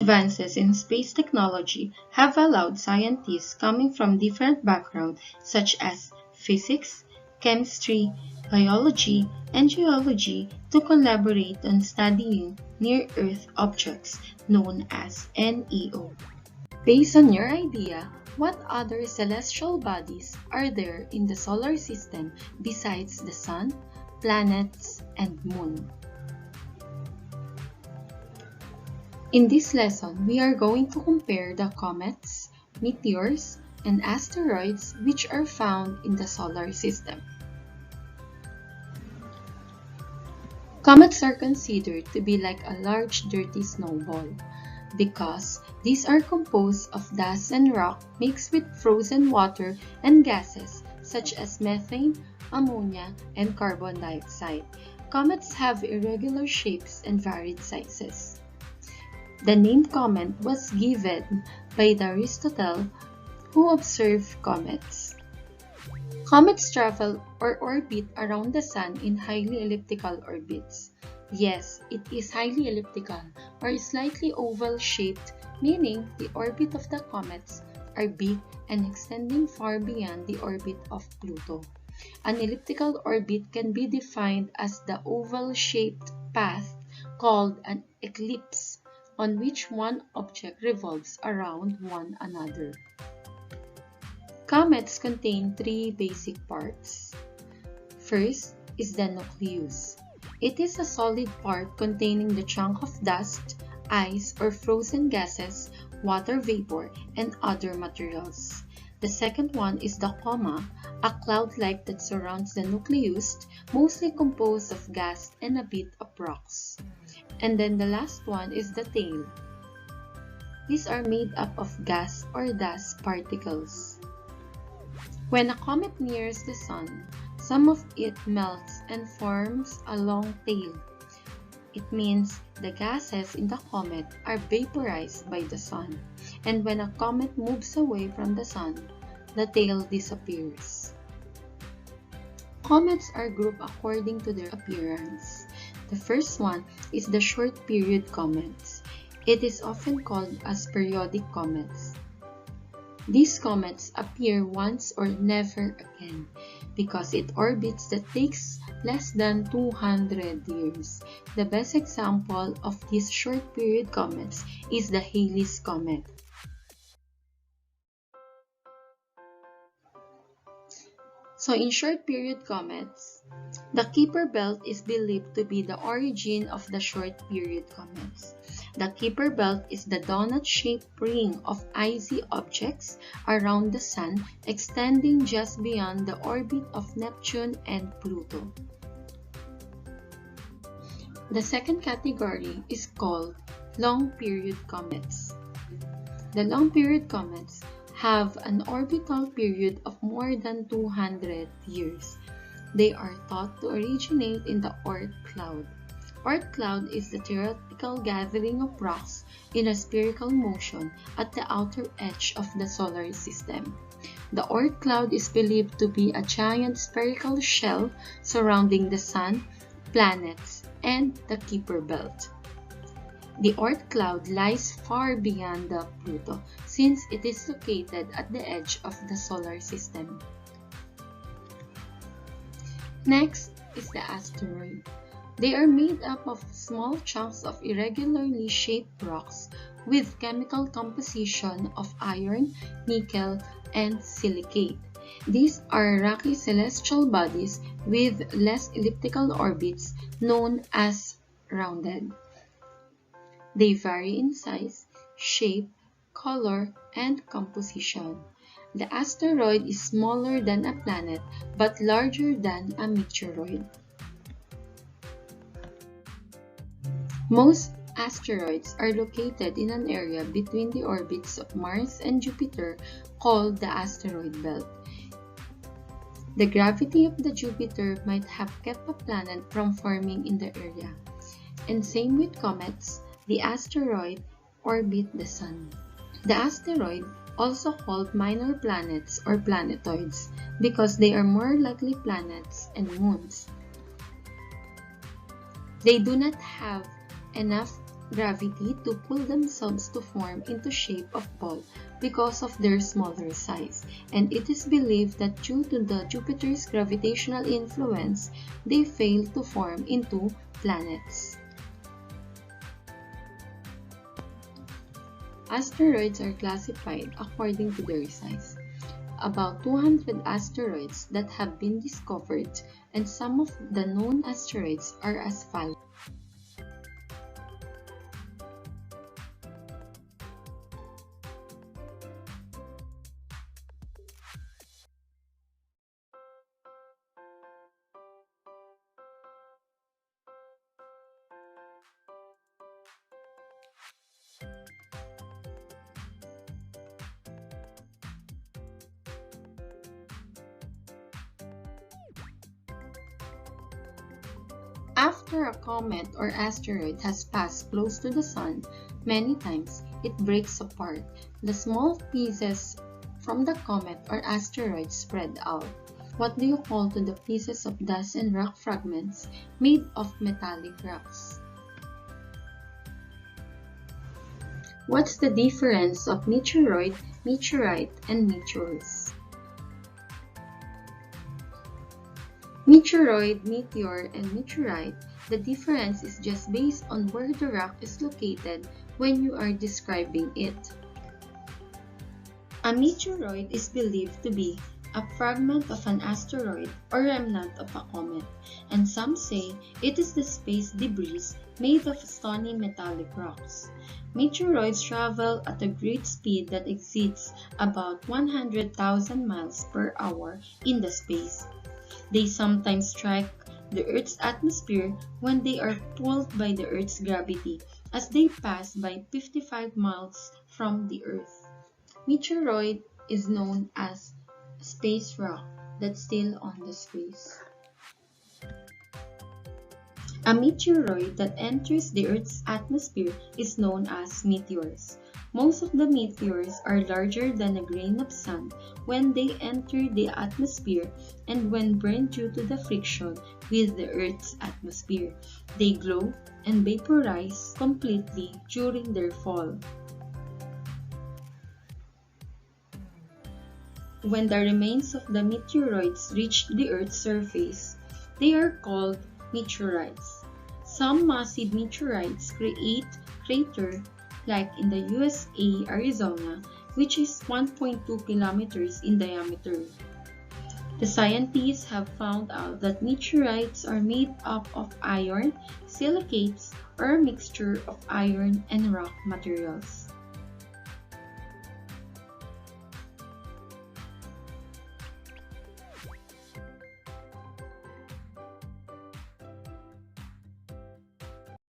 Advances in space technology have allowed scientists coming from different backgrounds such as physics, chemistry, biology, and geology to collaborate on studying near-Earth objects known as NEO. Based on your idea, what other celestial bodies are there in the solar system besides the Sun, planets, and Moon? In this lesson, we are going to compare the comets, meteors, and asteroids which are found in the solar system. Comets are considered to be like a large dirty snowball because these are composed of dust and rock mixed with frozen water and gases such as methane, ammonia, and carbon dioxide. Comets have irregular shapes and varied sizes. The name comet was given by Aristotle, who observed comets. Comets travel or orbit around the Sun in highly elliptical orbits. Yes, it is highly elliptical or slightly oval-shaped, meaning the orbit of the comets are big and extending far beyond the orbit of Pluto. An elliptical orbit can be defined as the oval-shaped path called an eclipse, on which one object revolves around one another. Comets contain three basic parts. First is the nucleus. It is a solid part containing the chunk of dust, ice or frozen gases, water vapor, and other materials. The second one is the coma, a cloud-like that surrounds the nucleus, mostly composed of gas and a bit of rocks. And then the last one is the tail. These are made up of gas or dust particles. When a comet nears the Sun, some of it melts and forms a long tail. It means the gases in the comet are vaporized by the Sun, and when a comet moves away from the Sun, the tail disappears. Comets are grouped according to their appearance. The first one is the short-period comets. It is often called as periodic comets. These comets appear once or never again because it orbits that takes less than 200 years. The best example of these short-period comets is the Halley's Comet. So in short-period comets, the Kuiper belt is believed to be the origin of the short-period comets. The Kuiper belt is the donut-shaped ring of icy objects around the Sun, extending just beyond the orbit of Neptune and Pluto. The second category is called long-period comets. The long-period comets have an orbital period of more than 200 years. They are thought to originate in the Oort cloud. Oort cloud is the theoretical gathering of rocks in a spherical motion at the outer edge of the solar system. The Oort cloud is believed to be a giant spherical shell surrounding the Sun, planets, and the Kuiper belt. The Oort cloud lies far beyond the Pluto since it is located at the edge of the solar system. Next is the asteroid. They are made up of small chunks of irregularly shaped rocks with chemical composition of iron, nickel, and silicate. These are rocky celestial bodies with less elliptical orbits known as rounded. They vary in size, shape, color, and composition. The asteroid is smaller than a planet but larger than a meteoroid. Most asteroids are located in an area between the orbits of Mars and Jupiter called the asteroid belt. The gravity of the Jupiter might have kept a planet from forming in the area. And same with comets, the asteroid orbit the Sun. The asteroid, also called minor planets or planetoids, because they are more likely planets and moons. They do not have enough gravity to pull themselves to form into shape of ball because of their smaller size, and it is believed that due to the Jupiter's gravitational influence, they fail to form into planets. Asteroids are classified according to their size. About 200 asteroids that have been discovered, and some of the known asteroids are as follows. After a comet or asteroid has passed close to the Sun, many times it breaks apart. The small pieces from the comet or asteroid spread out. What do you call to the pieces of dust and rock fragments made of metallic rocks? What's the difference of meteoroid, meteorite, and meteors? Meteoroid, meteor, and meteorite, the difference is just based on where the rock is located when you are describing it. A meteoroid is believed to be a fragment of an asteroid or remnant of a comet, and some say it is the space debris made of stony metallic rocks. Meteoroids travel at a great speed that exceeds about 100,000 miles per hour in the space. They sometimes strike the Earth's atmosphere when they are pulled by the Earth's gravity, as they pass by 55 miles from the Earth. Meteoroid is known as space rock that's still on the space. A meteoroid that enters the Earth's atmosphere is known as meteors. Most of the meteors are larger than a grain of sand when they enter the atmosphere, and when burned due to the friction with the Earth's atmosphere, they glow and vaporize completely during their fall. When the remains of the meteoroids reach the Earth's surface, they are called meteorites. Some massive meteorites create craters like in the USA, Arizona, which is 1.2 kilometers in diameter. The scientists have found out that meteorites are made up of iron, silicates, or a mixture of iron and rock materials.